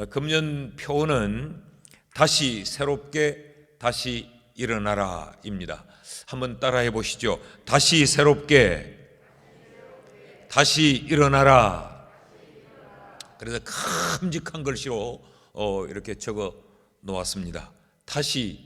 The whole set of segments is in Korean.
금년 표어는 다시 새롭게 다시 일어나라입니다. 한번 따라해 보시죠. 다시 새롭게 다시 일어나라. 그래서 큼직한 글씨로 이렇게 적어 놓았습니다. 다시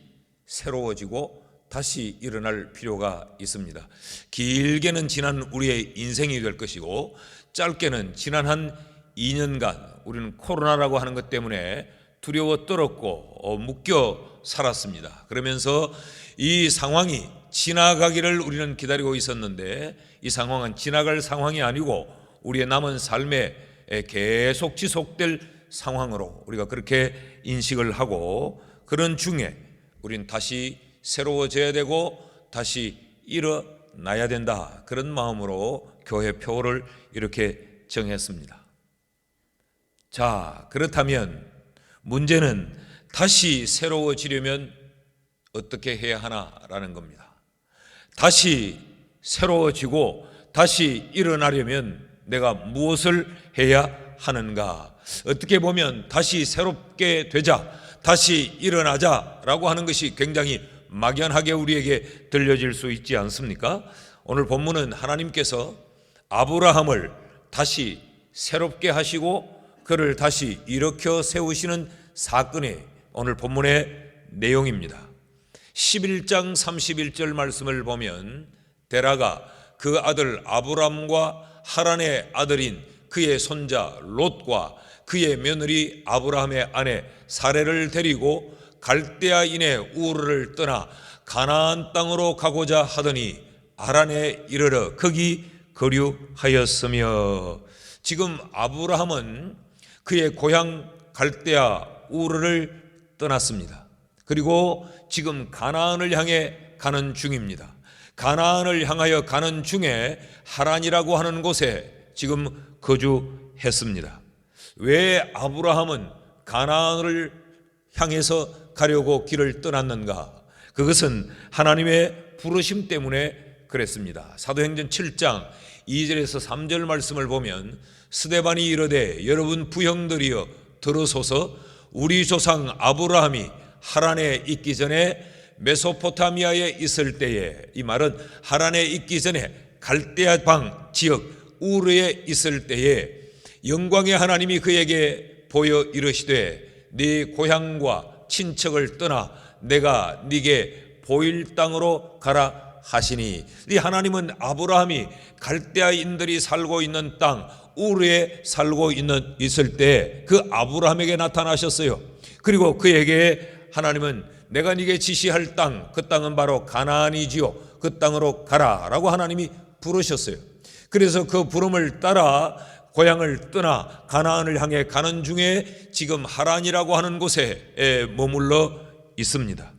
새로워지고 다시 일어날 필요가 있습니다. 길게는 지난 우리의 인생이 될 것이고, 짧게는 지난 한 2년간 우리는 코로나라고 하는 것 때문에 두려워 떨었고 묶여 살았습니다. 그러면서 이 상황이 지나가기를 우리는 기다리고 있었는데, 이 상황은 지나갈 상황이 아니고 우리의 남은 삶에 계속 지속될 상황으로 우리가 그렇게 인식을 하고, 그런 중에 우리는 다시 새로워져야 되고 다시 일어나야 된다, 그런 마음으로 교회 표어를 이렇게 정했습니다. 자, 그렇다면 문제는 다시 새로워지려면 어떻게 해야 하나라는 겁니다. 다시 새로워지고 다시 일어나려면 내가 무엇을 해야 하는가? 어떻게 보면 다시 새롭게 되자, 다시 일어나자라고 하는 것이 굉장히 막연하게 우리에게 들려질 수 있지 않습니까? 오늘 본문은 하나님께서 아브라함을 다시 새롭게 하시고 그를 다시 일으켜 세우시는 사건이 오늘 본문의 내용입니다. 11장 31절 말씀을 보면, 데라가 그 아들 아브람과 하란의 아들인 그의 손자 롯과 그의 며느리 아브라함의 아내 사레를 데리고 갈대아인의 우르를 떠나 가나안 땅으로 가고자 하더니 아란에 이르러 거기 거류하였으며, 지금 아브라함은 그의 고향 갈대아 우르를 떠났습니다. 그리고 지금 가나안을 향해 가는 중입니다. 가나안을 향하여 가는 중에 하란이라고 하는 곳에 지금 거주했습니다. 왜 아브라함은 가나안을 향해서 가려고 길을 떠났는가? 그것은 하나님의 부르심 때문에 그랬습니다. 사도행전 7장 2절에서 3절 말씀을 보면, 스데반이 이르되 여러분 부형들이여 들으소서, 우리 조상 아브라함이 하란에 있기 전에 메소포타미아에 있을 때에, 이 말은 하란에 있기 전에 갈대아 방 지역 우르에 있을 때에 영광의 하나님이 그에게 보여 이르시되 네 고향과 친척을 떠나 내가 네게 보일 땅으로 가라 하시니, 이 하나님은 아브라함이 갈대아인들이 살고 있는 땅 우르에 살고 있을 때 그 아브라함에게 나타나셨어요. 그리고 그에게 하나님은 내가 네게 지시할 땅, 그 땅은 바로 가나안이지요, 그 땅으로 가라라고 하나님이 부르셨어요. 그래서 그 부름을 따라 고향을 떠나 가나안을 향해 가는 중에 지금 하란이라고 하는 곳에 머물러 있습니다.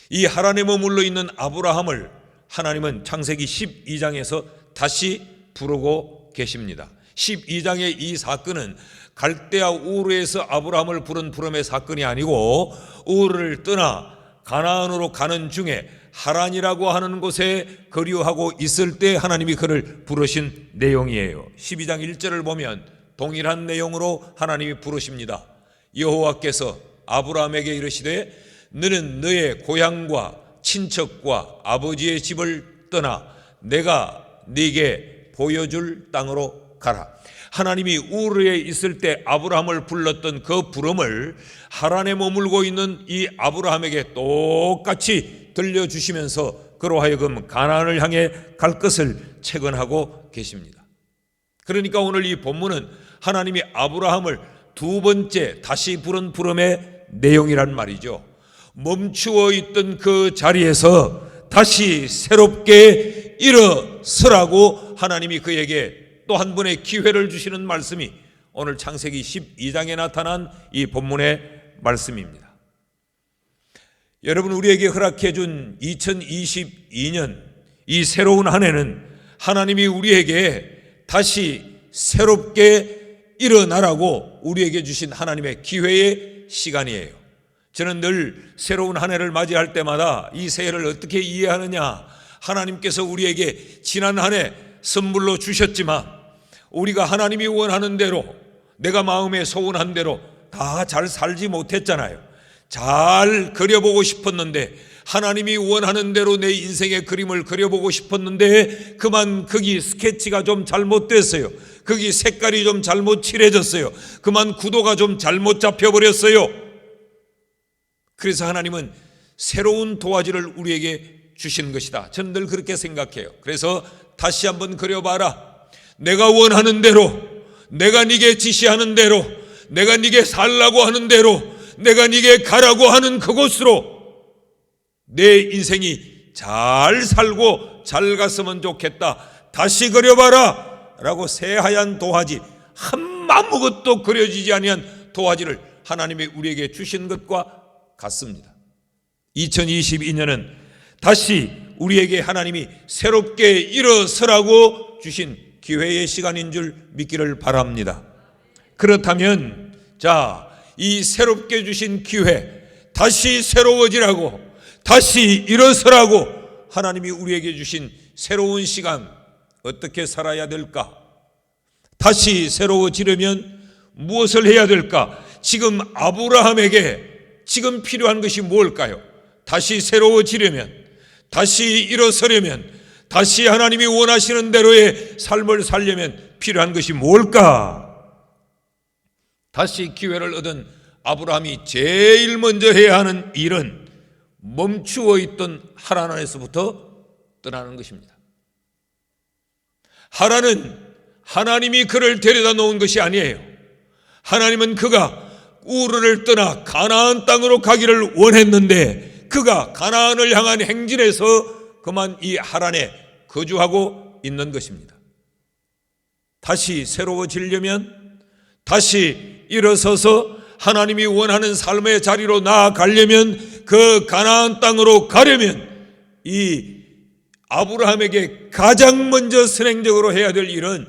이 하란에 머물러 있는 아브라함을 하나님은 창세기 12장에서 다시 부르고 계십니다. 12장의 이 사건은 갈대아 우르에서 아브라함을 부른 부름의 사건이 아니고, 우르를 떠나 가나안으로 가는 중에 하란이라고 하는 곳에 거류하고 있을 때 하나님이 그를 부르신 내용이에요. 12장 1절을 보면 동일한 내용으로 하나님이 부르십니다. 여호와께서 아브라함에게 이르시되 너는 너의 고향과 친척과 아버지의 집을 떠나 내가 네게 보여줄 땅으로 가라. 하나님이 우르에 있을 때 아브라함을 불렀던 그 부름을 하란에 머물고 있는 이 아브라함에게 똑같이 들려주시면서 그로 하여금 가나안을 향해 갈 것을 책언하고 계십니다. 그러니까 오늘 이 본문은 하나님이 아브라함을 두 번째 다시 부른 부름의 내용이란 말이죠. 멈추어 있던 그 자리에서 다시 새롭게 일어서라고 하나님이 그에게 또 한 번의 기회를 주시는 말씀이 오늘 창세기 12장에 나타난 이 본문의 말씀입니다. 여러분, 우리에게 허락해 준 2022년 이 새로운 한 해는 하나님이 우리에게 다시 새롭게 일어나라고 우리에게 주신 하나님의 기회의 시간이에요. 저는 늘 새로운 한 해를 맞이할 때마다 이 새해를 어떻게 이해하느냐, 하나님께서 우리에게 지난 한 해 선물로 주셨지만 우리가 하나님이 원하는 대로 내가 마음에 소원한 대로 다 잘 살지 못했잖아요. 잘 그려보고 싶었는데, 하나님이 원하는 대로 내 인생의 그림을 그려보고 싶었는데 그만 거기 스케치가 좀 잘못됐어요. 거기 색깔이 좀 잘못 칠해졌어요. 그만 구도가 좀 잘못 잡혀버렸어요. 그래서 하나님은 새로운 도화지를 우리에게 주시는 것이다. 저는 늘 그렇게 생각해요. 그래서 다시 한번 그려봐라. 내가 원하는 대로, 내가 네게 지시하는 대로, 내가 네게 살라고 하는 대로, 내가 네게 가라고 하는 그곳으로 내 인생이 잘 살고 잘 갔으면 좋겠다. 다시 그려봐라 라고 새하얀 도화지, 아무것도 그려지지 아니한 도화지를 하나님이 우리에게 주신 것과 같습니다. 2022년은 다시 우리에게 하나님이 새롭게 일어서라고 주신 기회의 시간인 줄 믿기를 바랍니다. 그렇다면 이 새롭게 주신 기회, 다시 새로워지라고, 다시 일어서라고 하나님이 우리에게 주신 새로운 시간, 어떻게 살아야 될까? 다시 새로워지려면 무엇을 해야 될까? 지금 아브라함에게 지금 필요한 것이 뭘까요? 다시 새로워지려면, 다시 일어서려면, 다시 하나님이 원하시는 대로의 삶을 살려면 필요한 것이 뭘까? 다시 기회를 얻은 아브라함이 제일 먼저 해야 하는 일은 멈추어 있던 하란 안에서부터 떠나는 것입니다. 하란은 하나님이 그를 데려다 놓은 것이 아니에요. 하나님은 그가 우르를 떠나 가나안 땅으로 가기를 원했는데 그가 가나안을 향한 행진에서 그만 이 하란에 거주하고 있는 것입니다. 다시 새로워지려면, 다시 일어서서 하나님이 원하는 삶의 자리로 나아가려면, 그 가나안 땅으로 가려면 이 아브라함에게 가장 먼저 선행적으로 해야 될 일은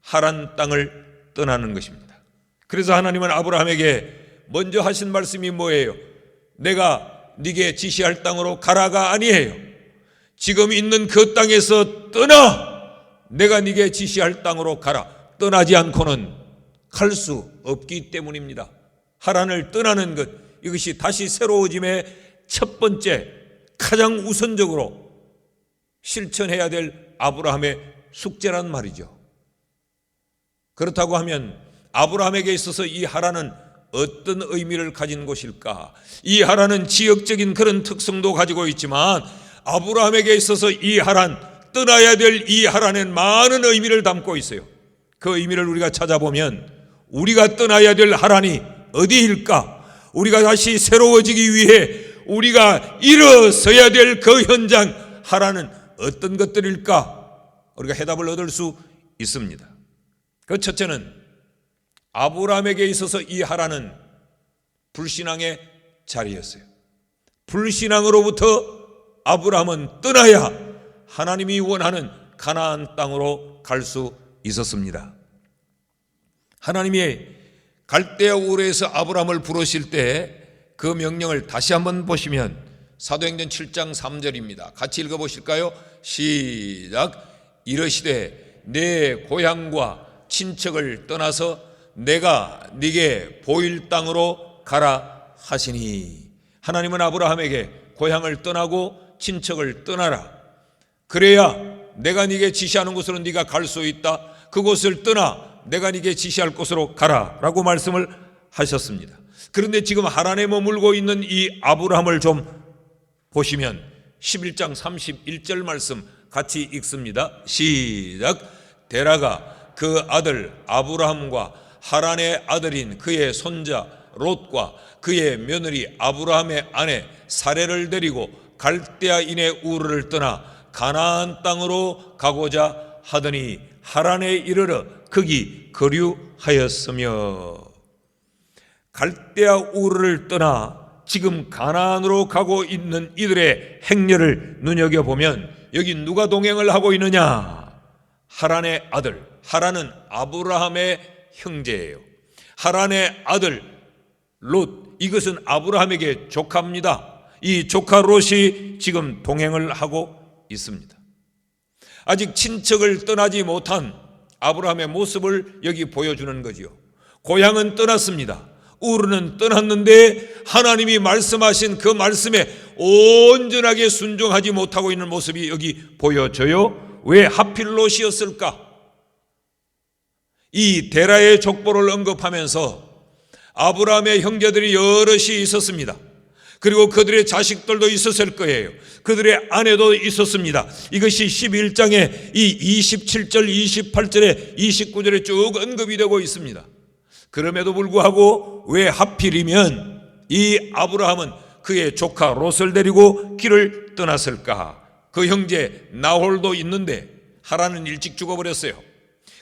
하란 땅을 떠나는 것입니다. 그래서 하나님은 아브라함에게 먼저 하신 말씀이 뭐예요? 내가 네게 지시할 땅으로 가라가 아니에요. 지금 있는 그 땅에서 떠나, 내가 네게 지시할 땅으로 가라. 떠나지 않고는 갈 수 없기 때문입니다. 하란을 떠나는 것, 이것이 다시 새로워짐의 첫 번째, 가장 우선적으로 실천해야 될 아브라함의 숙제란 말이죠. 그렇다고 하면 아브라함에게 있어서 이 하란은 어떤 의미를 가진 곳일까? 이 하란은 지역적인 그런 특성도 가지고 있지만 아브라함에게 있어서 이 하란, 떠나야 될 이 하란엔 많은 의미를 담고 있어요. 그 의미를 우리가 찾아보면 우리가 떠나야 될 하란이 어디일까? 우리가 다시 새로워지기 위해 우리가 일어서야 될 그 현장, 하란은 어떤 것들일까? 우리가 해답을 얻을 수 있습니다. 그 첫째는 아브라함에게 있어서 이 하란은 불신앙의 자리였어요. 불신앙으로부터 아브라함은 떠나야 하나님이 원하는 가나안 땅으로 갈 수 있었습니다. 하나님이 갈대아 우르에서 아브라함을 부르실 때 그 명령을 다시 한번 보시면 사도행전 7장 3절입니다. 같이 읽어보실까요? 시작. 이르시되 내 고향과 친척을 떠나서 내가 네게 보일 땅으로 가라 하시니, 하나님은 아브라함에게 고향을 떠나고 친척을 떠나라, 그래야 내가 네게 지시하는 곳으로 네가 갈 수 있다. 그곳을 떠나 내가 네게 지시할 곳으로 가라 라고 말씀을 하셨습니다. 그런데 지금 하란에 머물고 있는 이 아브라함을 좀 보시면 11장 31절 말씀 같이 읽습니다. 시작. 데라가 그 아들 아브라함과 하란의 아들인 그의 손자 롯과 그의 며느리 아브라함의 아내 사레를 데리고 갈대아인의 우르를 떠나 가나안 땅으로 가고자 하더니 하란에 이르러 거기 거류하였으며, 갈대아 우르를 떠나 지금 가나안으로 가고 있는 이들의 행렬을 눈여겨보면 여기 누가 동행을 하고 있느냐? 하란의 아들, 하란은 아브라함의 형제예요. 하란의 아들 롯, 이것은 아브라함에게 조카입니다. 이 조카 롯이 지금 동행을 하고 있습니다. 아직 친척을 떠나지 못한 아브라함의 모습을 여기 보여주는 거지요. 고향은 떠났습니다. 우르는 떠났는데 하나님이 말씀하신 그 말씀에 온전하게 순종하지 못하고 있는 모습이 여기 보여져요. 왜 하필 롯이었을까? 이 데라의 족보를 언급하면서 아브라함의 형제들이 여럿이 있었습니다. 그리고 그들의 자식들도 있었을 거예요. 그들의 아내도 있었습니다. 이것이 11장에 이 27절, 28절에 29절에 쭉 언급이 되고 있습니다. 그럼에도 불구하고 왜 하필이면 이 아브라함은 그의 조카 롯을 데리고 길을 떠났을까? 그 형제 나홀도 있는데 하란은 일찍 죽어버렸어요.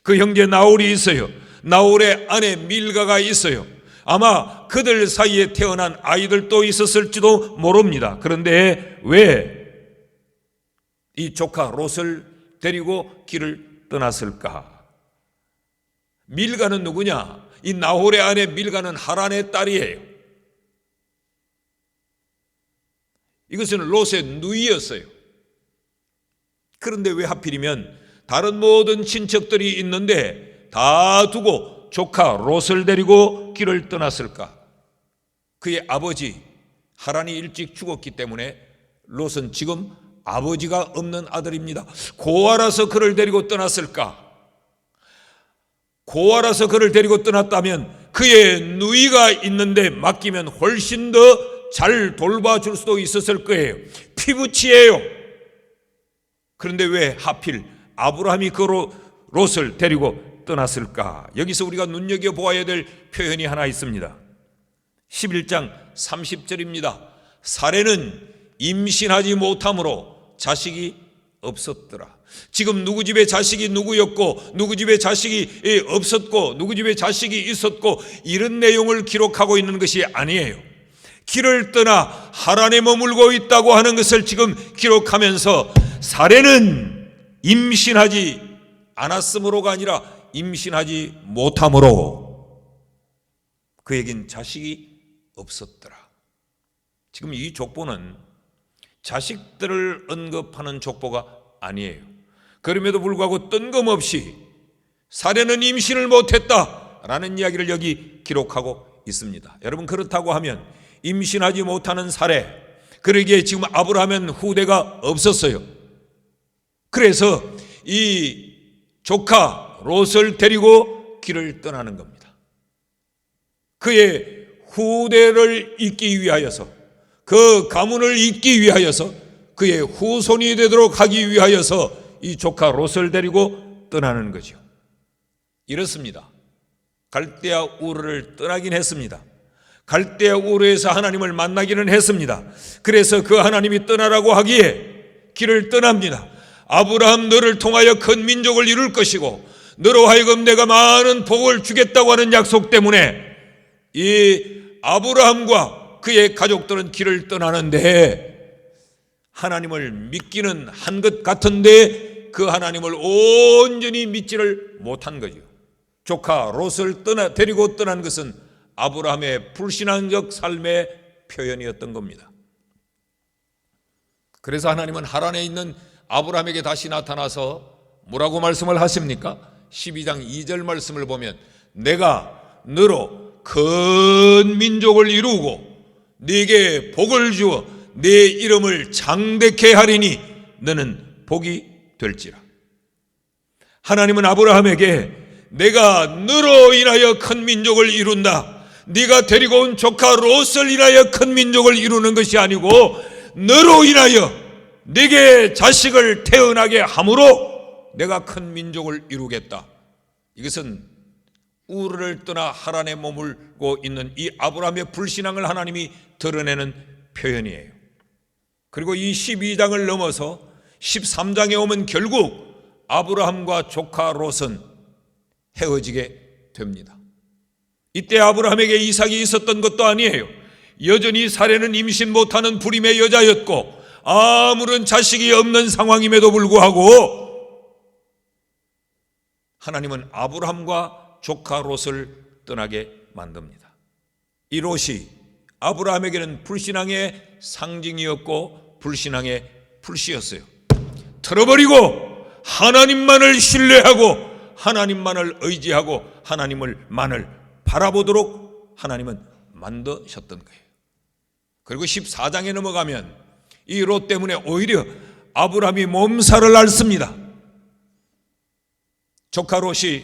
그 형제 나홀이 있어요. 나홀의 아내 밀가가 있어요. 아마 그들 사이에 태어난 아이들도 있었을지도 모릅니다. 그런데 왜 이 조카 롯을 데리고 길을 떠났을까? 밀가는 누구냐? 이 나홀의 아내 밀가는 하란의 딸이에요. 이것은 롯의 누이였어요. 그런데 왜 하필이면 다른 모든 친척들이 있는데 다 두고 조카 롯을 데리고 길을 떠났을까? 그의 아버지 하란이 일찍 죽었기 때문에 롯은 지금 아버지가 없는 아들입니다. 고아라서 그를 데리고 떠났을까? 고아라서 그를 데리고 떠났다면 그의 누이가 있는데 맡기면 훨씬 더 잘 돌봐줄 수도 있었을 거예요. 피부치예요. 그런데 왜 하필 아브라함이 그 롯을 데리고 떠났을까? 여기서 우리가 눈여겨보아야 될 표현이 하나 있습니다. 11장 30절입니다. 사레는 임신하지 못함으로 자식이 없었더라. 지금 누구 집에 자식이 누구였고 누구 집에 자식이 없었고 누구 집에 자식이 있었고 이런 내용을 기록하고 있는 것이 아니에요. 길을 떠나 하란에 머물고 있다고 하는 것을 지금 기록하면서 사레는 임신하지 않았으므로가 아니라 임신하지 못함으로 그에겐 자식이 없었더라. 지금 이 족보는 자식들을 언급하는 족보가 아니에요. 그럼에도 불구하고 뜬금없이 사레는 임신을 못했다라는 이야기를 여기 기록하고 있습니다. 여러분, 그렇다고 하면 임신하지 못하는 사레, 그러기에 지금 아브라함은 후대가 없었어요. 그래서 이 조카 롯을 데리고 길을 떠나는 겁니다. 그의 후대를 잇기 위하여서, 그 가문을 잇기 위하여서, 그의 후손이 되도록 하기 위하여서 이 조카 롯을 데리고 떠나는 거죠. 이렇습니다. 갈대아 우르를 떠나긴 했습니다. 갈대아 우르에서 하나님을 만나기는 했습니다. 그래서 그 하나님이 떠나라고 하기에 길을 떠납니다. 아브라함, 너를 통하여 큰 민족을 이룰 것이고 너로 하여금 내가 많은 복을 주겠다고 하는 약속 때문에 이 아브라함과 그의 가족들은 길을 떠나는데 하나님을 믿기는 한 것 같은데 그 하나님을 온전히 믿지를 못한 거죠. 조카 롯을 데리고 떠난 것은 아브라함의 불신앙적 삶의 표현이었던 겁니다. 그래서 하나님은 하란에 있는 아브라함에게 다시 나타나서 뭐라고 말씀을 하십니까? 12장 2절 말씀을 보면 내가 너로 큰 민족을 이루고 네게 복을 주어 네 이름을 장대케 하리니 너는 복이 될지라. 하나님은 아브라함에게 내가 너로 인하여 큰 민족을 이룬다, 네가 데리고 온 조카 롯을 인하여 큰 민족을 이루는 것이 아니고 너로 인하여 네게 자식을 태어나게 함으로 내가 큰 민족을 이루겠다. 이것은 우르를 떠나 하란에 머물고 있는 이 아브라함의 불신앙을 하나님이 드러내는 표현이에요. 그리고 이 12장을 넘어서 13장에 오면 결국 아브라함과 조카 롯은 헤어지게 됩니다. 이때 아브라함에게 이삭이 있었던 것도 아니에요. 여전히 사레는 임신 못하는 불임의 여자였고 아무런 자식이 없는 상황임에도 불구하고 하나님은 아브라함과 조카 롯을 떠나게 만듭니다. 이 롯이 아브라함에게는 불신앙의 상징이었고 불신앙의 불씨였어요. 틀어버리고 하나님만을 신뢰하고 하나님만을 의지하고 하나님만을 바라보도록 하나님은 만드셨던 거예요. 그리고 14장에 넘어가면 이 롯 때문에 오히려 아브라함이 몸살을 앓습니다. 조카 롯이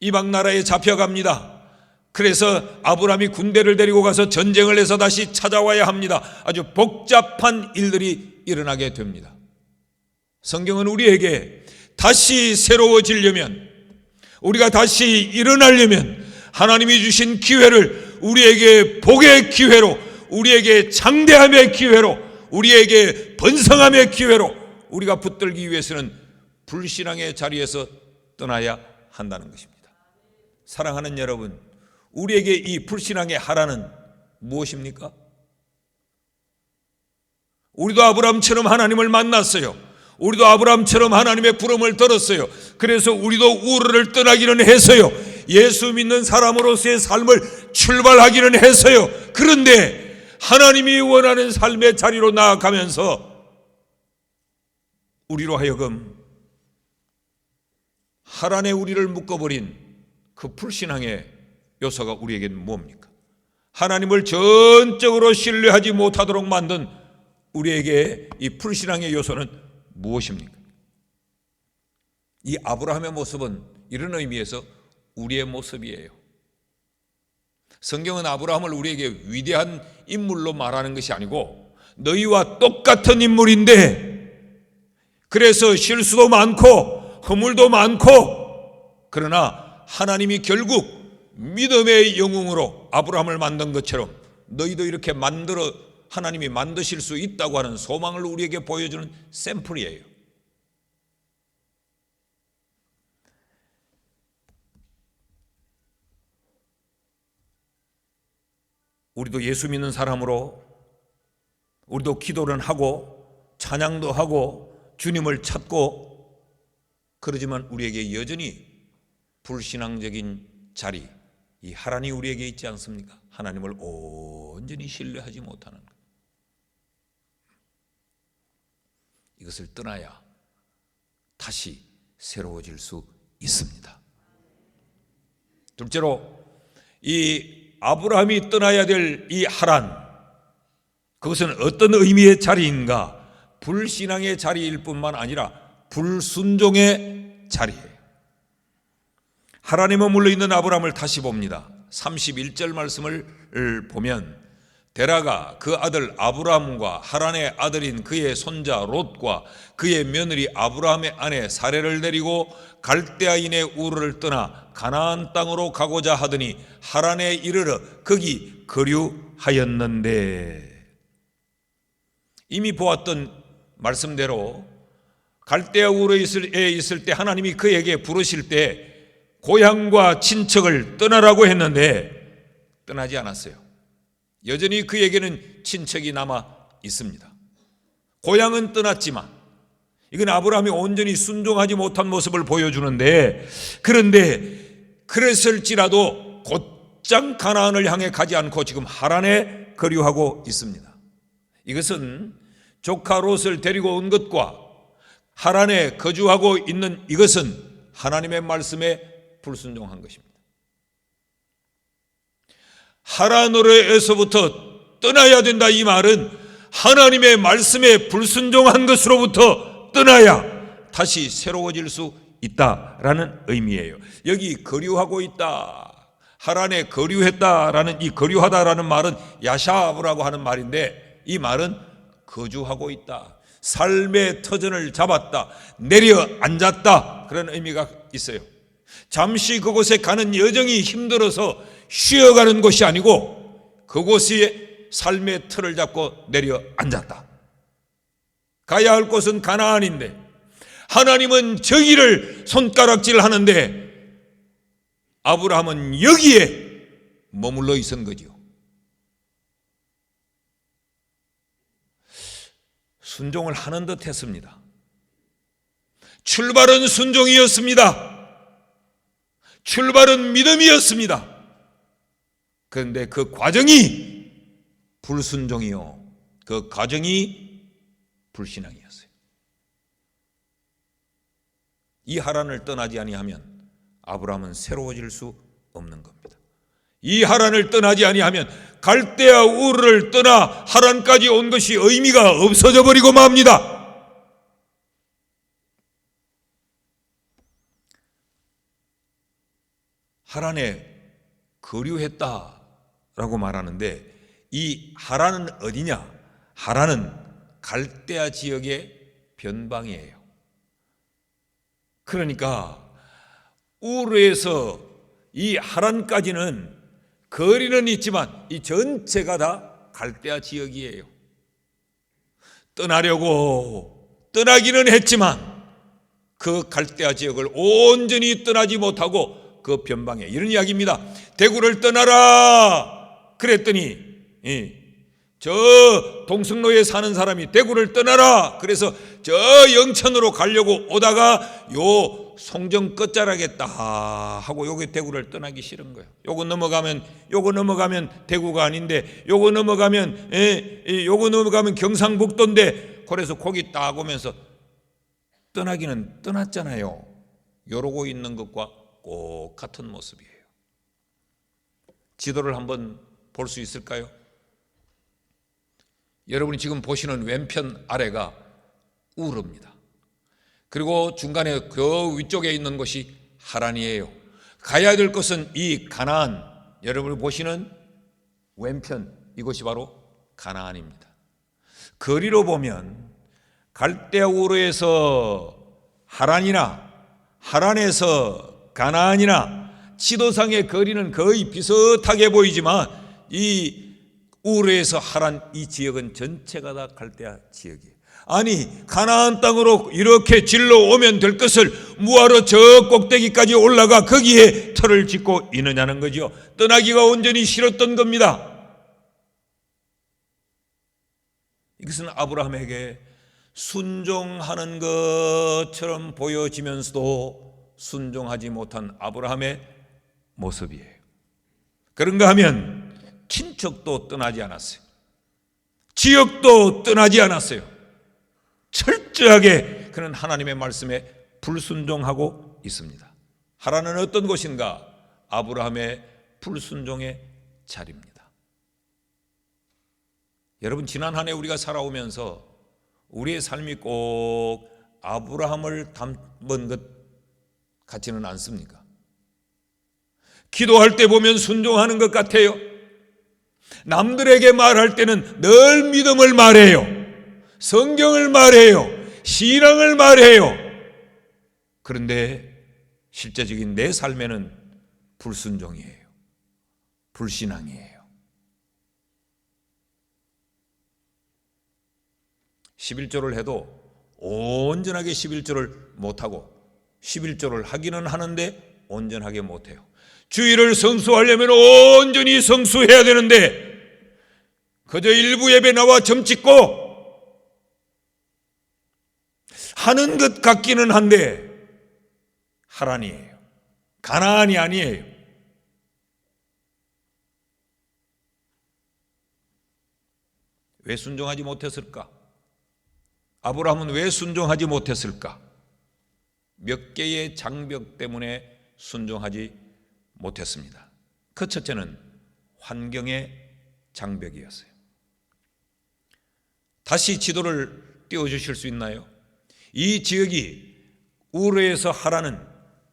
이방 나라에 잡혀갑니다. 그래서 아브라함이 군대를 데리고 가서 전쟁을 해서 다시 찾아와야 합니다. 아주 복잡한 일들이 일어나게 됩니다. 성경은 우리에게 다시 새로워지려면, 우리가 다시 일어나려면 하나님이 주신 기회를 우리에게 복의 기회로, 우리에게 장대함의 기회로, 우리에게 번성함의 기회로 우리가 붙들기 위해서는 불신앙의 자리에서 떠나야 한다는 것입니다. 사랑하는 여러분, 우리에게 이 불신앙의 하라는 무엇입니까? 우리도 아브라함처럼 하나님을 만났어요. 우리도 아브라함처럼 하나님의 부름을 들었어요. 그래서 우리도 우르를 떠나기는 했어요. 예수 믿는 사람으로서의 삶을 출발하기는 했어요. 그런데 하나님이 원하는 삶의 자리로 나아가면서 우리로 하여금 하란에 우리를 묶어버린 그 불신앙의 요소가 우리에게는 뭡니까? 하나님을 전적으로 신뢰하지 못하도록 만든 우리에게 이 불신앙의 요소는 무엇입니까? 이 아브라함의 모습은 이런 의미에서 우리의 모습이에요. 성경은 아브라함을 우리에게 위대한 인물로 말하는 것이 아니고 너희와 똑같은 인물인데, 그래서 실수도 많고 허물도 많고, 그러나 하나님이 결국 믿음의 영웅으로 아브라함을 만든 것처럼 너희도 이렇게 하나님이 만드실 수 있다고 하는 소망을 우리에게 보여주는 샘플이에요. 우리도 예수 믿는 사람으로 우리도 기도를 하고 찬양도 하고 주님을 찾고, 그러지만 우리에게 여전히 불신앙적인 자리, 이 하란이 우리에게 있지 않습니까? 하나님을 온전히 신뢰하지 못하는 것. 이것을 떠나야 다시 새로워질 수 있습니다. 둘째로, 이 아브라함이 떠나야 될 이 하란, 그것은 어떤 의미의 자리인가? 불신앙의 자리일 뿐만 아니라 불순종의 자리예요. 하란에 머물러 있는 아브라함을 다시 봅니다. 31절 말씀을 보면 데라가 그 아들 아브라함과 하란의 아들인 그의 손자 롯과 그의 며느리 아브라함의 아내 사레를 데리고 갈대아인의 우르를 떠나 가나안 땅으로 가고자 하더니 하란에 이르러 거기 거류하였는데, 이미 보았던 말씀대로 갈대아 우르에 있을 때 하나님이 그에게 부르실 때 고향과 친척을 떠나라고 했는데 떠나지 않았어요. 여전히 그에게는 친척이 남아 있습니다. 고향은 떠났지만 이건 아브라함이 온전히 순종하지 못한 모습을 보여주는데, 그런데 그랬을지라도 곧장 가나안을 향해 가지 않고 지금 하란에 거류하고 있습니다. 이것은 조카 롯을 데리고 온 것과 하란에 거주하고 있는 이것은 하나님의 말씀에 불순종한 것입니다. 하란으로에서부터 떠나야 된다, 이 말은 하나님의 말씀에 불순종한 것으로부터 떠나야 다시 새로워질 수 있다라는 의미예요. 여기 거류하고 있다, 하란에 거류했다라는 이 거류하다라는 말은 야샤브라고 하는 말인데, 이 말은 거주하고 있다, 삶의 터전을 잡았다, 내려앉았다, 그런 의미가 있어요. 잠시 그곳에 가는 여정이 힘들어서 쉬어가는 곳이 아니고 그곳에 삶의 틀을 잡고 내려앉았다. 가야 할 곳은 가나안인데 하나님은 저기를 손가락질 하는데 아브라함은 여기에 머물러 있은 거죠. 순종을 하는 듯 했습니다. 출발은 순종이었습니다. 출발은 믿음이었습니다. 그런데 그 과정이 불순종이요, 그 과정이 불신앙이었어요. 이 하란을 떠나지 아니하면 아브라함은 새로워질 수 없는 겁니다. 이 하란을 떠나지 아니하면 갈대아 우르를 떠나 하란까지 온 것이 의미가 없어져 버리고 맙니다. 하란에 거류했다라고 말하는데 이 하란은 어디냐? 하란은 갈대아 지역의 변방이에요. 그러니까 우르에서 이 하란까지는 거리는 있지만 이 전체가 다 갈대아 지역이에요. 떠나기는 했지만 그 갈대아 지역을 온전히 떠나지 못하고 그 변방에 이런 이야기입니다. 대구를 떠나라 그랬더니 저 동성로에 사는 사람이 대구를 떠나라 그래서 저 영천으로 가려고 오다가 요 송정 끝자락에 딱 하고 여기 대구를 떠나기 싫은 거예요. 요거 넘어가면 대구가 아닌데 요거 넘어가면 경상북도인데 그래서 거기 딱 오면서 떠나기는 떠났잖아요. 이러고 있는 것과 꼭 같은 모습이에요. 지도를 한번 볼 수 있을까요? 여러분이 지금 보시는 왼편 아래가 우르입니다. 그리고 중간에 그 위쪽에 있는 것이 하란이에요. 가야 될 것은 이 가나안, 여러분이 보시는 왼편 이것이 바로 가나안입니다. 거리로 보면 갈대아 우르에서 하란이나 하란에서 가나안이나 지도상의 거리는 거의 비슷하게 보이지만 이 우르에서 하란 이 지역은 전체가 다 갈대아 지역이에요. 아니 가나안 땅으로 이렇게 질러 오면 될 것을 뭐하러 저 꼭대기까지 올라가 거기에 터를 짓고 있느냐는 거죠. 떠나기가 온전히 싫었던 겁니다. 이것은 아브라함에게 순종하는 것처럼 보여지면서도 순종하지 못한 아브라함의 모습이에요. 그런가 하면 친척도 떠나지 않았어요. 지역도 떠나지 않았어요. 철저하게 그는 하나님의 말씀에 불순종하고 있습니다. 하란은 어떤 곳인가? 아브라함의 불순종의 자리입니다. 여러분 지난 한 해 우리가 살아오면서 우리의 삶이 꼭 아브라함을 닮은 것 같지는 않습니까? 기도할 때 보면 순종하는 것 같아요. 남들에게 말할 때는 늘 믿음을 말해요. 성경을 말해요. 신앙을 말해요. 그런데 실제적인 내 삶에는 불순종이에요. 불신앙이에요. 11조를 해도 온전하게 11조를 못하고 11조를 하기는 하는데 온전하게 못해요. 주일을 성수하려면 온전히 성수해야 되는데 그저 일부 예배 나와 점 찍고 하는 것 같기는 한데 하란이에요. 가나안이 아니에요. 왜 순종하지 못했을까? 아브라함은 왜 순종하지 못했을까? 몇 개의 장벽 때문에 순종하지 못했습니다. 그 첫째는 환경의 장벽이었어요. 다시 지도를 띄워주실 수 있나요? 이 지역이 우르에서 하라는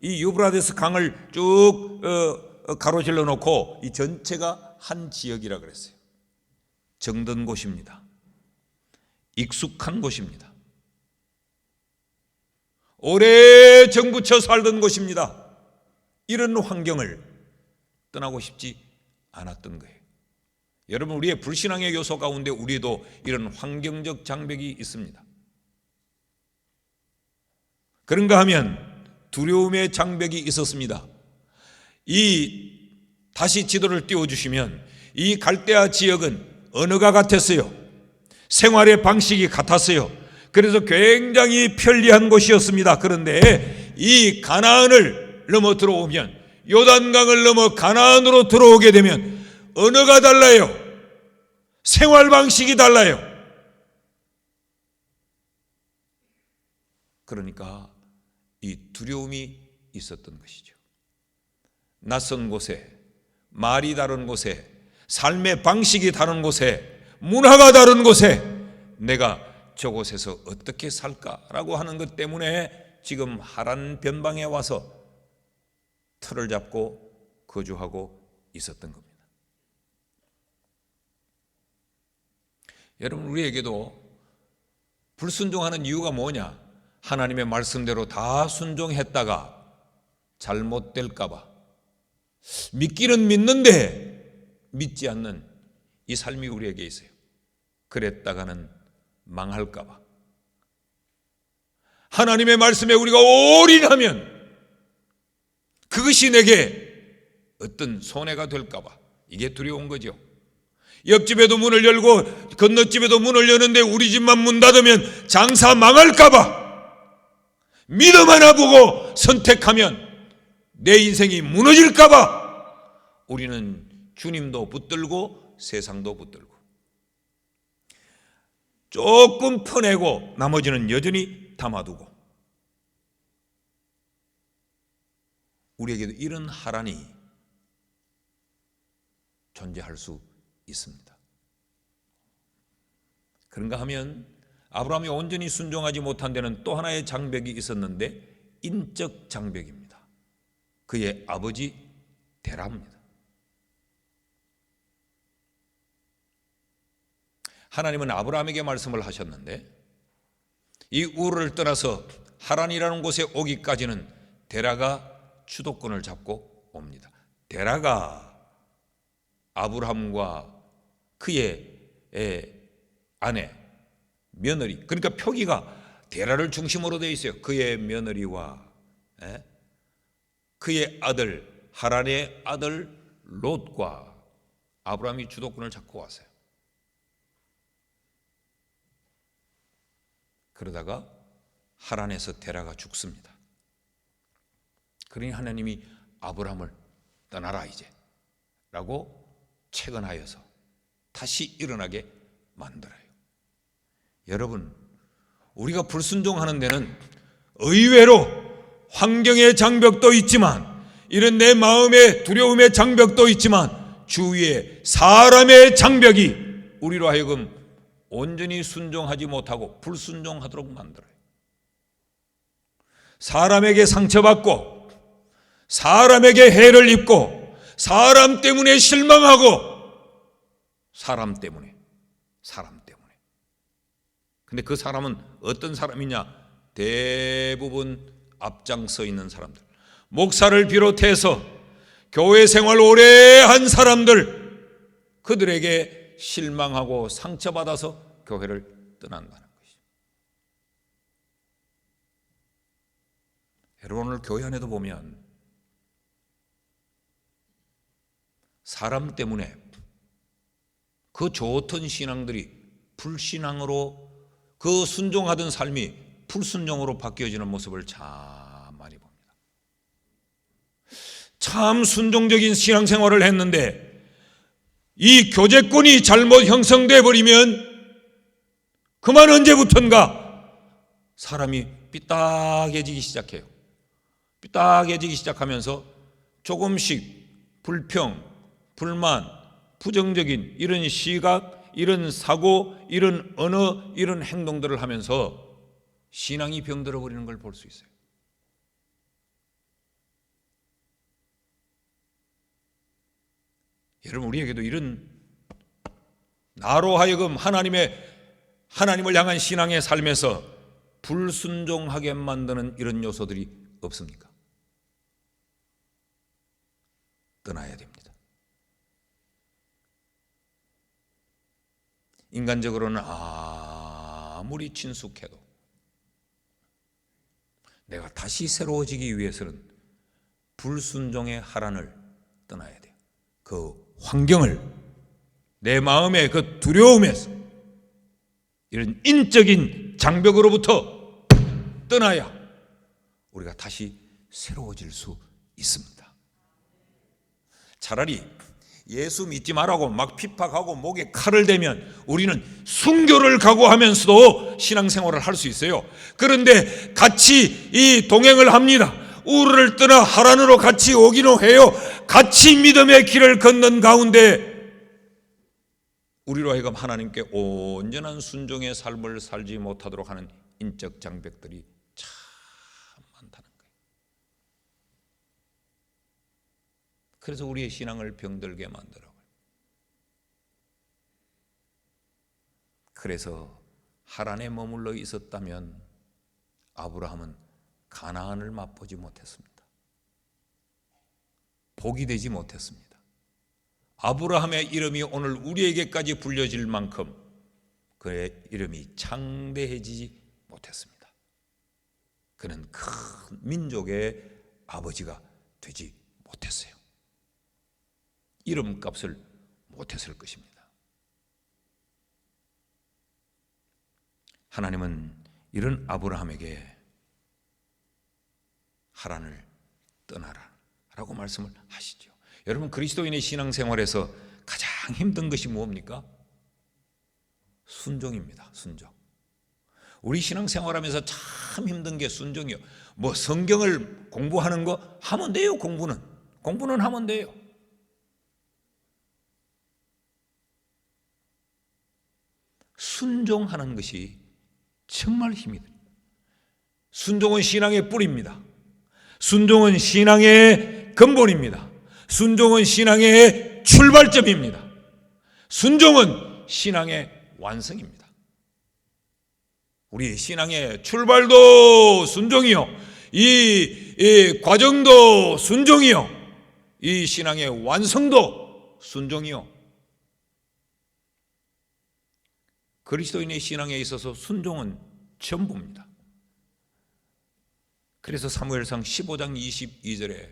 이 유브라데스 강을 쭉 가로질러 놓고 이 전체가 한 지역이라 그랬어요. 정든 곳입니다. 익숙한 곳입니다. 오래 정부쳐 살던 곳입니다. 이런 환경을 떠나고 싶지 않았던 거예요. 여러분 우리의 불신앙의 요소 가운데 우리도 이런 환경적 장벽이 있습니다. 그런가 하면 두려움의 장벽이 있었습니다. 다시 지도를 띄워주시면 이 갈대아 지역은 언어가 같았어요. 생활의 방식이 같았어요. 그래서 굉장히 편리한 곳이었습니다. 그런데 이 가나안을 넘어 들어오면 요단강을 넘어 가나안으로 들어오게 되면 언어가 달라요. 생활 방식이 달라요. 그러니까 이 두려움이 있었던 것이죠. 낯선 곳에 말이 다른 곳에, 삶의 방식이 다른 곳에, 문화가 다른 곳에 내가 저곳에서 어떻게 살까라고 하는 것 때문에 지금 하란 변방에 와서 터를 잡고 거주하고 있었던 겁니다. 여러분, 우리에게도 불순종하는 이유가 뭐냐? 하나님의 말씀대로 다 순종했다가 잘못될까 봐, 믿기는 믿는데 믿지 않는 이 삶이 우리에게 있어요. 그랬다가는 망할까 봐, 하나님의 말씀에 우리가 올인하면 그것이 내게 어떤 손해가 될까 봐, 이게 두려운 거죠. 옆집에도 문을 열고 건너집에도 문을 여는데 우리 집만 문 닫으면 장사 망할까 봐, 믿음 하나 보고 선택하면 내 인생이 무너질까 봐 우리는 주님도 붙들고 세상도 붙들고 조금 퍼내고 나머지는 여전히 담아두고, 우리에게도 이런 하란이 존재할 수 있습니다. 그런가 하면 아브라함이 온전히 순종하지 못한 데는 또 하나의 장벽이 있었는데, 인적 장벽입니다. 그의 아버지 데라입니다. 하나님은 아브라함에게 말씀을 하셨는데 이 우르를 떠나서 하란이라는 곳에 오기까지는 데라가 주도권을 잡고 옵니다. 데라가 아브라함과 그의 아내, 며느리, 그러니까 표기가 데라를 중심으로 되어 있어요. 그의 며느리와 그의 아들, 하란의 아들 롯과 아브라함이 주도권을 잡고 왔어요. 그러다가 하란에서 데라가 죽습니다. 그러니 하나님이 아브라함을 떠나라 이제 라고 채권하여서 다시 일어나게 만들어요. 여러분, 우리가 불순종하는 데는 의외로 환경의 장벽도 있지만, 이런 내 마음의 두려움의 장벽도 있지만, 주위에 사람의 장벽이 우리로 하여금 온전히 순종하지 못하고 불순종하도록 만들어요. 사람에게 상처받고, 사람에게 해를 입고, 사람 때문에 실망하고, 사람 때문에. 근데 그 사람은 어떤 사람이냐? 대부분 앞장서 있는 사람들, 목사를 비롯해서 교회 생활 오래 한 사람들, 그들에게 실망하고 상처받아서 교회를 떠난다는 것이죠. 여러분, 오늘 교회 안에도 보면 사람 때문에 그 좋던 신앙들이 불신앙으로, 그 순종하던 삶이 불순종으로 바뀌어지는 모습을 참 많이 봅니다. 참 순종적인 신앙생활을 했는데 이 교제권이 잘못 형성돼 버리면 그만 언제부턴가 사람이 삐딱해지기 시작해요. 삐딱해지기 시작하면서 조금씩 불평, 불만, 부정적인 이런 시각, 이런 사고, 이런 언어, 이런 행동들을 하면서 신앙이 병들어 버리는 걸 볼 수 있어요. 여러분, 우리에게도 이런 나로 하여금 하나님을 향한 신앙의 삶에서 불순종하게 만드는 이런 요소들이 없습니까? 떠나야 됩니다. 인간적으로는 아무리 친숙해도 내가 다시 새로워지기 위해서는 불순종의 하란을 떠나야 돼요. 그 환경을, 내 마음의 그 두려움에서, 이런 인적인 장벽으로부터 떠나야 우리가 다시 새로워질 수 있습니다. 차라리 예수 믿지 말라고 막 핍박하고 목에 칼을 대면 우리는 순교를 각오하면서도 신앙생활을 할 수 있어요. 그런데 같이 이 동행을 합니다. 우르를 떠나 하란으로 같이 오기는 해요. 같이 믿음의 길을 걷는 가운데 우리로 하여금 하나님께 온전한 순종의 삶을 살지 못하도록 하는 인적 장벽들이 참 많다는 거예요. 그래서 우리의 신앙을 병들게 만들어요. 그래서 하란에 머물러 있었다면 아브라함은 가나안을 맛보지 못했습니다. 복이 되지 못했습니다. 아브라함의 이름이 오늘 우리에게까지 불려질 만큼 그의 이름이 창대해지지 못했습니다. 그는 큰 민족의 아버지가 되지 못했어요. 이름값을 못했을 것입니다. 하나님은 이런 아브라함에게 하란을 떠나라 라고 말씀을 하시죠. 여러분, 그리스도인의 신앙생활에서 가장 힘든 것이 뭡니까? 순종입니다. 순종. 우리 신앙생활하면서 참 힘든 게 순종이요. 뭐 성경을 공부하는 거 하면 돼요. 공부는 하면 돼요. 순종하는 것이 정말 힘이 듭니다. 순종은 신앙의 뿌리입니다. 순종은 신앙의 근본입니다. 순종은 신앙의 출발점입니다. 순종은 신앙의 완성입니다. 우리의 신앙의 출발도 순종이요, 이 과정도 순종이요, 이 신앙의 완성도 순종이요. 그리스도인의 신앙에 있어서 순종은 전부입니다. 그래서 사무엘상 15장 22절에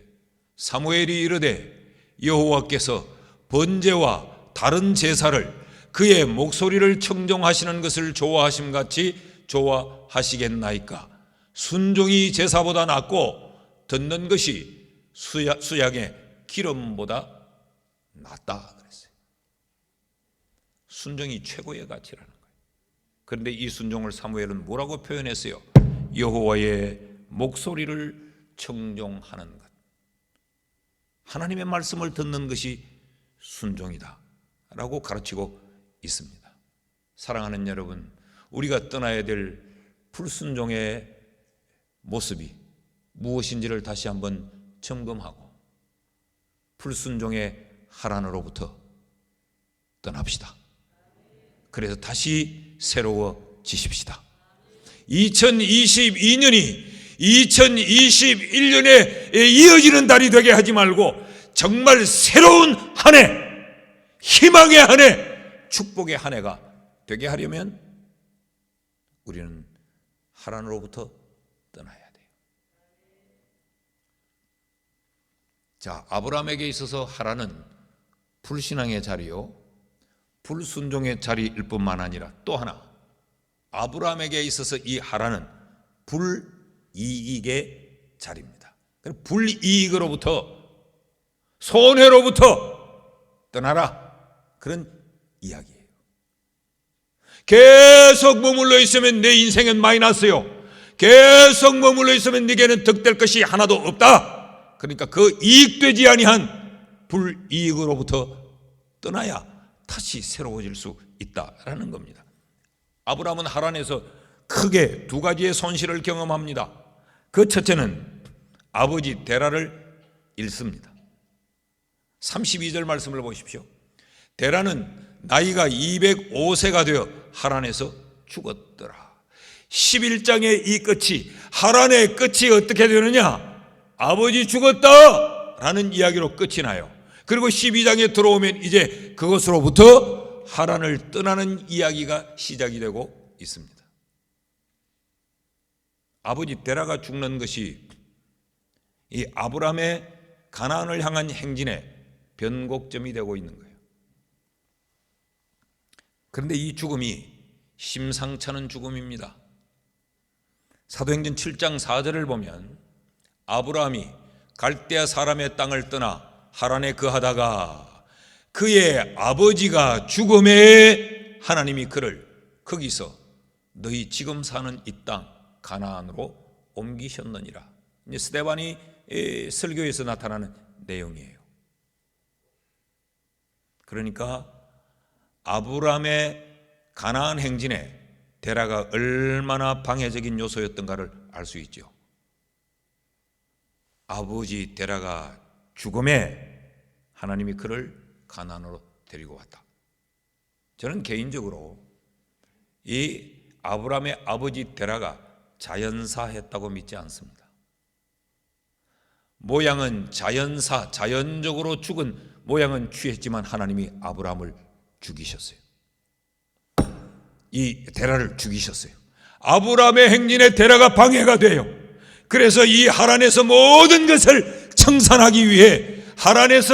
사무엘이 이르되 여호와께서 번제와 다른 제사를 그의 목소리를 청종하시는 것을 좋아하심같이 좋아하시겠나이까. 순종이 제사보다 낫고 듣는 것이 수약의 기름보다 낫다 그랬어요. 순종이 최고의 가치라는 거예요. 그런데 이 순종을 사무엘은 뭐라고 표현했어요? 여호와의 목소리를 청종하는 것. 하나님의 말씀을 듣는 것이 순종이다 라고 가르치고 있습니다. 사랑하는 여러분, 우리가 떠나야 될 불순종의 모습이 무엇인지를 다시 한번 점검하고 불순종의 하란으로부터 떠납시다. 그래서 다시 새로워지십시다. 2022년이 2021년에 이어지는 달이 되게 하지 말고 정말 새로운 한 해, 희망의 한 해, 축복의 한 해가 되게 하려면 우리는 하란으로부터 떠나야 돼요. 자, 아브라함에게 있어서 하란은 불신앙의 자리요, 불순종의 자리일 뿐만 아니라 또 하나, 아브라함에게 있어서 이 하란은 불이익의 자리입니다. 불이익으로부터, 손해로부터 떠나라, 그런 이야기예요. 계속 머물러 있으면 내 인생은 마이너스요, 계속 머물러 있으면 네게는 득될 것이 하나도 없다. 그러니까 그 이익되지 아니한 불이익으로부터 떠나야 다시 새로워질 수 있다라는 겁니다. 아브라함은 하란에서 크게 두 가지의 손실을 경험합니다. 그 첫째는 아버지 데라를 잃습니다. 32절 말씀을 보십시오. 데라는 나이가 205세가 되어 하란에서 죽었더라. 11장의 이 끝이, 하란의 끝이 어떻게 되느냐? 아버지 죽었다 라는 이야기로 끝이 나요. 그리고 12장에 들어오면 이제 그것으로부터 하란을 떠나는 이야기가 시작이 되고 있습니다. 아버지 데라가 죽는 것이 이 아브라함의 가나안을 향한 행진의 변곡점이 되고 있는 거예요. 그런데 이 죽음이 심상찮은 죽음입니다. 사도행전 7장 4절을 보면 아브라함이 갈대아 사람의 땅을 떠나 하란에 거하다가 그의 아버지가 죽음에 하나님이 그를 거기서 너희 지금 사는 이 땅 가나안으로 옮기셨느니라 이제 스데반이 설교에서 나타나는 내용이에요. 그러니까 아브라함의 가나안 행진에 데라가 얼마나 방해적인 요소였던가를 알 수 있죠. 아버지 데라가 죽음에 하나님이 그를 가나안으로 데리고 왔다. 저는 개인적으로 이 아브라함의 아버지 데라가 자연사했다고 믿지 않습니다. 모양은 자연적으로 죽은 모양은 취했지만 하나님이 아브라함을 죽이셨어요. 이 데라를 죽이셨어요. 아브라함의 행진에 데라가 방해가 돼요. 그래서 이 하란에서 모든 것을 청산하기 위해 하란에서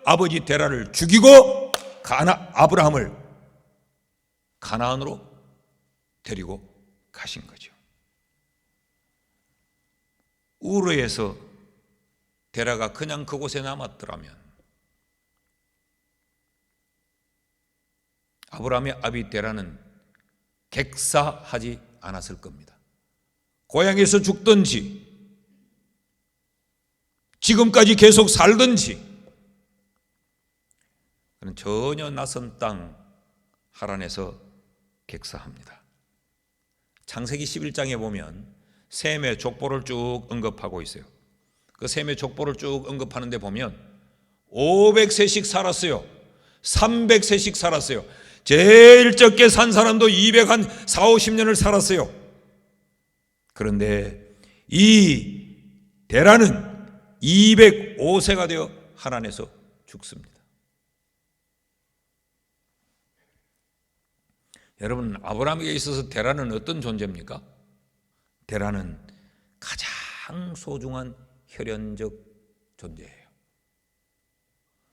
아버지 데라를 죽이고 아브라함을 가나안으로 데리고 가신 거죠. 우르에서 데라가 그냥 그곳에 남았더라면 아브라함의 아비 데라는 객사하지 않았을 겁니다. 고향에서 죽든지 지금까지 계속 살든지 그는 전혀 낯선 땅 하란에서 객사합니다. 창세기 11장에 보면 셈의 족보를 쭉 언급하고 있어요. 그 셈의 족보를 쭉 언급하는데 보면 500세씩 살았어요. 300세씩 살았어요. 제일 적게 산 사람도 240-50년을 살았어요. 그런데 이 데라는 205세가 되어 하란에서 죽습니다. 여러분, 아브라함에게 있어서 데라는 어떤 존재입니까? 데라는 가장 소중한 혈연적 존재예요.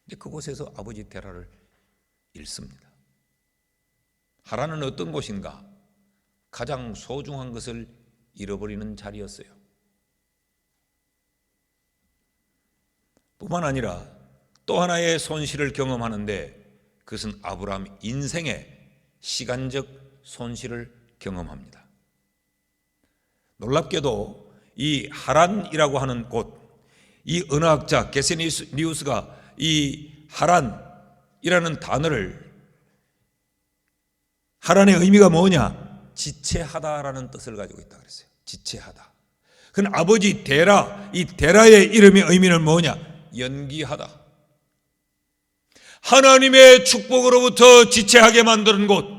근데 그곳에서 아버지 데라를 잃습니다. 하란은 어떤 곳인가? 가장 소중한 것을 잃어버리는 자리였어요. 뿐만 아니라 또 하나의 손실을 경험하는데 그것은 아브라함 인생의 시간적 손실을 경험합니다. 놀랍게도 이 하란이라고 하는 곳, 이 언어학자 게세니우스가 이 하란이라는 단어를 하란의 의미가 뭐냐? 지체하다라는 뜻을 가지고 있다 그랬어요. 지체하다. 그건 아버지 데라, 이 데라의 이름의 의미는 뭐냐? 연기하다. 하나님의 축복으로부터 지체하게 만드는 곳,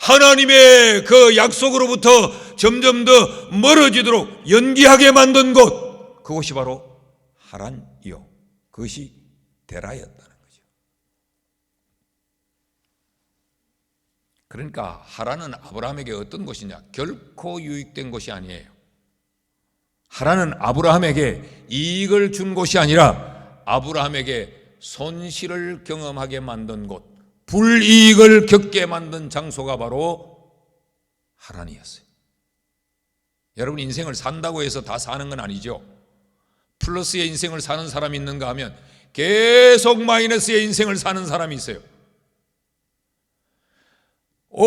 하나님의 그 약속으로부터 점점 더 멀어지도록 연기하게 만든 곳, 그것이 바로 하란이요, 그것이 데라였다는 거죠. 그러니까 하란은 아브라함에게 어떤 곳이냐? 결코 유익된 곳이 아니에요. 하란은 아브라함에게 이익을 준 곳이 아니라 아브라함에게 손실을 경험하게 만든 곳, 불이익을 겪게 만든 장소가 바로 하란이었어요. 여러분, 인생을 산다고 해서 다 사는 건 아니죠. 플러스의 인생을 사는 사람이 있는가 하면 계속 마이너스의 인생을 사는 사람이 있어요.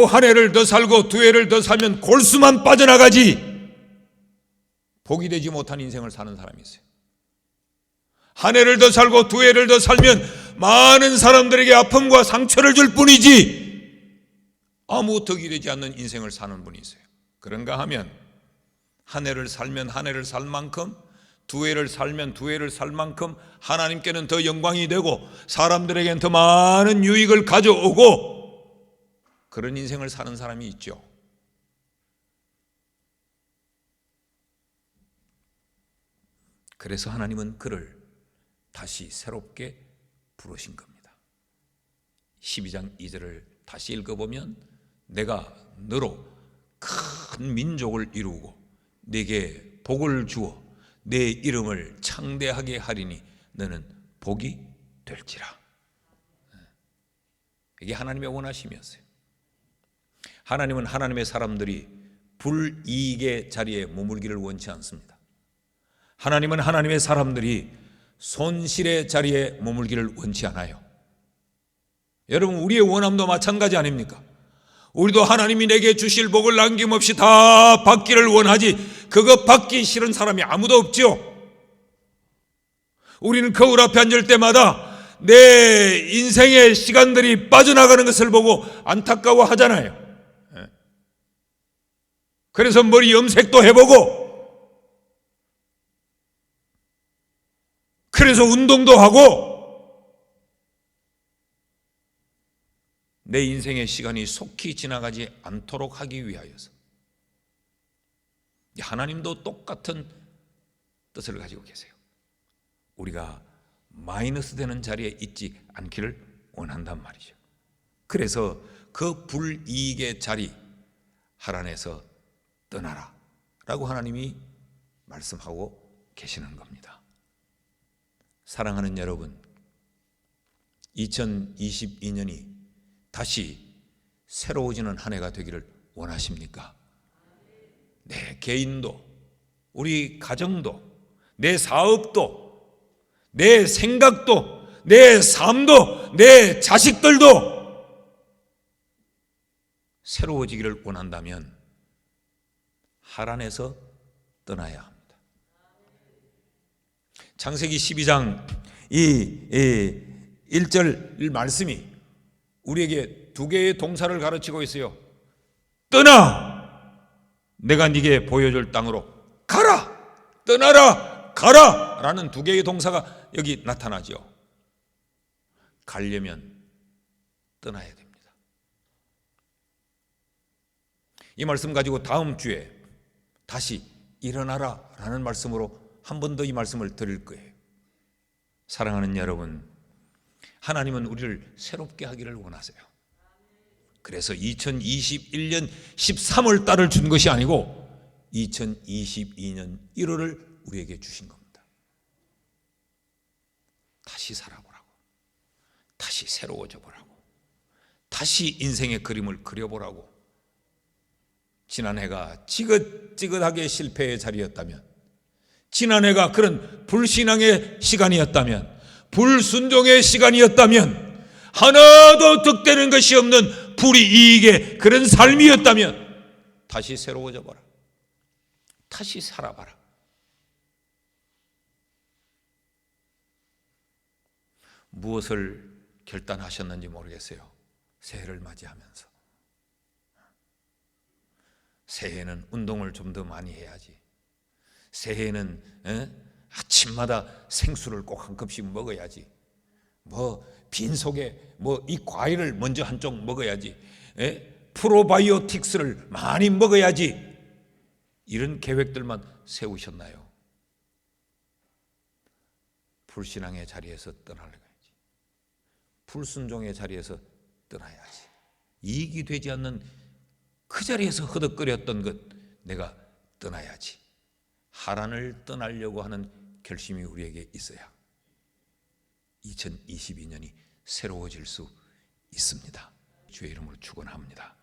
한 해를 더 살고 두 해를 더 살면 골수만 빠져나가지 복이 되지 못한 인생을 사는 사람이 있어요. 한 해를 더 살고 두 해를 더 살면 많은 사람들에게 아픔과 상처를 줄 뿐이지 아무 덕이 되지 않는 인생을 사는 분이 있어요. 그런가 하면 한 해를 살면 한 해를 살 만큼, 두 해를 살면 두 해를 살 만큼 하나님께는 더 영광이 되고 사람들에게는 더 많은 유익을 가져오고 그런 인생을 사는 사람이 있죠. 그래서 하나님은 그를 다시 새롭게 부르신 겁니다. 12장 2절을 다시 읽어보면 내가 너로 큰 민족을 이루고 네게 복을 주어 내 이름을 창대하게 하리니 너는 복이 될지라. 이게 하나님의 원하심이었어요. 하나님은 하나님의 사람들이 불이익의 자리에 머물기를 원치 않습니다. 하나님은 하나님의 사람들이 손실의 자리에 머물기를 원치 않아요. 여러분, 우리의 원함도 마찬가지 아닙니까? 우리도 하나님이 내게 주실 복을 남김없이 다 받기를 원하지, 그거 받기 싫은 사람이 아무도 없지요. 우리는 거울 앞에 앉을 때마다 내 인생의 시간들이 빠져나가는 것을 보고 안타까워 하잖아요. 그래서 머리 염색도 해보고, 그래서 운동도 하고, 내 인생의 시간이 속히 지나가지 않도록 하기 위하여서. 하나님도 똑같은 뜻을 가지고 계세요. 우리가 마이너스 되는 자리에 있지 않기를 원한단 말이죠. 그래서 그 불이익의 자리 하란에서 떠나라 라고 하나님이 말씀하고 계시는 겁니다. 사랑하는 여러분, 2022년이 다시 새로워지는 한 해가 되기를 원하십니까? 내 개인도, 우리 가정도, 내 사업도, 내 생각도, 내 삶도, 내 자식들도 새로워지기를 원한다면 하란에서 떠나야 합니다. 창세기 12장 이 1절 말씀이 우리에게 두 개의 동사를 가르치고 있어요. 떠나! 내가 네게 보여줄 땅으로 가라! 떠나라! 가라! 라는 두 개의 동사가 여기 나타나죠. 가려면 떠나야 됩니다. 이 말씀 가지고 다음 주에 다시 일어나라 라는 말씀으로 한 번 더 이 말씀을 드릴 거예요. 사랑하는 여러분, 하나님은 우리를 새롭게 하기를 원하세요. 그래서 2021년 13월 달을 준 것이 아니고 2022년 1월을 우리에게 주신 겁니다. 다시 살아보라고, 다시 새로워져 보라고, 다시 인생의 그림을 그려보라고. 지난해가 지긋지긋하게 실패의 자리였다면, 지난해가 그런 불신앙의 시간이었다면, 불순종의 시간이었다면, 하나도 득되는 것이 없는 불이익의 그런 삶이었다면 다시 새로워져 봐라. 다시 살아봐라. 무엇을 결단하셨는지 모르겠어요. 새해를 맞이하면서. 새해에는 운동을 좀 더 많이 해야지. 새해에는 아침마다 생수를 꼭 한 컵씩 먹어야지. 빈속에 이 과일을 먼저 한쪽 먹어야지. 프로바이오틱스를 많이 먹어야지. 이런 계획들만 세우셨나요? 불신앙의 자리에서 떠나야지. 불순종의 자리에서 떠나야지. 이익이 되지 않는 그 자리에서 허덕거렸던 것 내가 떠나야지. 하란을 떠나려고 하는 결심이 우리에게 있어야 2022년이 새로워질 수 있습니다. 주의 이름으로 축원합니다.